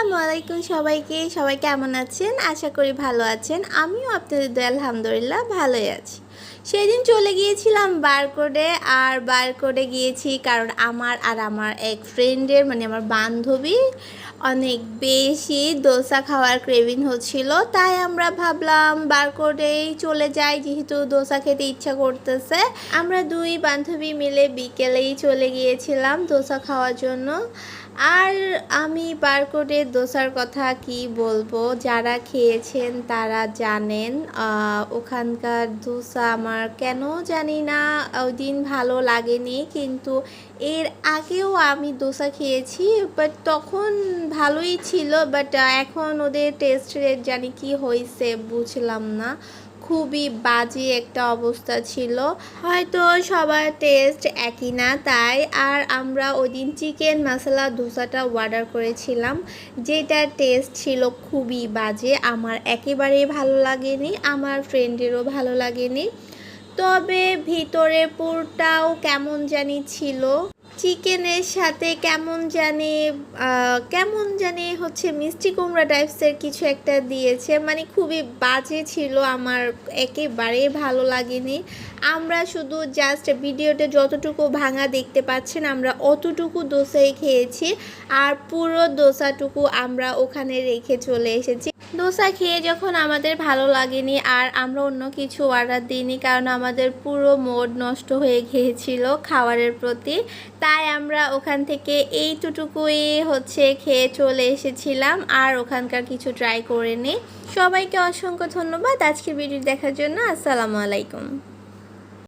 আসসালামু আলাইকুম সবাই কেমন আছেন? আশা করি ভালো আছেন। আমিও আপনাদের দয়ায় আলহামদুলিল্লাহ ভালোই আছি। সেদিন চলে গিয়েছিলাম বারকোডে, আর বারকোডে গিয়েছি কারণ আমার এক ফ্রেন্ডের আমার বান্ধবী অনেক বেশি দোসা খাওয়ার ক্রেভিং হচ্ছিল। তাই আমরা ভাবলাম বারকোডেই চলে যাই, যেহেতু দোসা খেতে ইচ্ছা করতেছে। আমরা দুই বান্ধবী মিলে বিকেলেই চলে গিয়েছিলাম দোসা খাওয়ার জন্য। আর আমি বারকোডের দোসার কথা কি বলবো, যারা খেয়েছেন তারা জানেন। ওখানকার দোসা আমার কেন জানি না ওই দিন ভালো লাগেনি, কিন্তু এর আগেও আমি দোসা খেয়েছি, বাট তখন ভালোই ছিল। বাট এখন ওদের টেস্ট রেট জানি কি হয়েছে বুঝলাম না, খুবই বাজে একটা অবস্থা ছিল। হয়তো সবার টেস্ট একই না তাই। আর আমরা ওই দিন চিকেন মশলা দোসাটা অর্ডার করেছিলাম, যেটার টেস্ট ছিল খুবই বাজে। আমার একেবারেই ভালো লাগেনি, আমার ফ্রেন্ডেরও ভালো লাগেনি। তবে ভিতরে পুরটাও কেমন জানি ছিল, চিকেনের সাথে কেমন জানি হচ্ছে মিষ্টি কুমড়া টাইপসের কিছু একটা দিয়েছে, খুবই বাজে ছিল। আমার একেবারেই ভালো লাগেনি। আমরা শুধু জাস্ট ভিডিওতে যতটুকু ভাঙা দেখতে পাচ্ছেন আমরা অতটুকু দোসাই খেয়েছি, আর পুরো দোসাটুকু আমরা ওখানে রেখে চলে এসেছি। দোসা খেয়ে যখন আমাদের ভালো লাগেনি আর আমরা অন্য কিছু অর্ডার দিইনি, কারণ আমাদের পুরো মুড নষ্ট হয়ে গিয়েছিল খাবারের প্রতি। তাই আমরা ওখান থেকে এইটুকুই খেয়ে চলে এসেছিলাম, আর ওখানকার কিছু ট্রাই করিনি। সবাইকে অসংখ্য ধন্যবাদ আজকের ভিডিও দেখার জন্য। আসসালামু আলাইকুম।